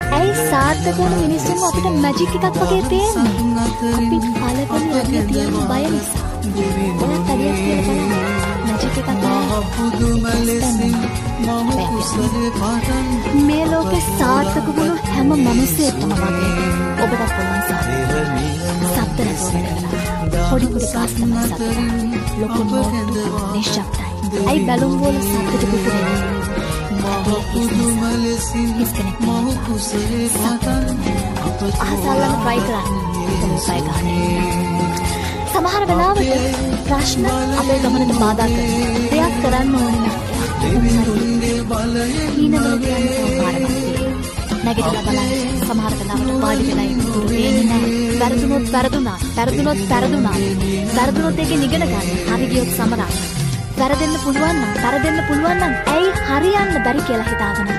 ඇයි සාර්ථක වන මිනිස්සුන්ව අපිට මැජික් එකක් වගේ පේන්නේ? අපි පළවෙනි අඩිය තියන බය නිසා. ඔයත් අඩියක් තියලා බලන්න. මැජික් එකක් නෑ. මේ ලෝකේ සාර්ථක වුණු හැම මිනිස්සෙක්ම වගේ ඔබට පුළුවන් සත්‍ය පොඩි පොඩි කාස් තමයි සත්‍ය. ලොකු මොහොත නිශ්ශබ්දයි. ඇයි බැලුම් වල සත්‍යට පුපුරන්නේ? අහසල්ලම try කරන්න. සමහර වෙලාවට ප්‍රශ්න අපේ ගමනට බාධා කරනවා. දෙයක් කරන්න ඕනේ නැගිටලා බලන්න. සමහර වෙලාවට පාඩි වෙලා ඉතුරු වෙන්නේ නැහැ. වැරදුනොත් වැරදුනා. වැරදුනොත් ඒකෙන් ඉගෙන ගන්න. හරි ගියොත් සමරන්න. වැරදෙන්න පුළුවන් නම් ඇයි හරියන්න බැරි කියලා හිතාගෙන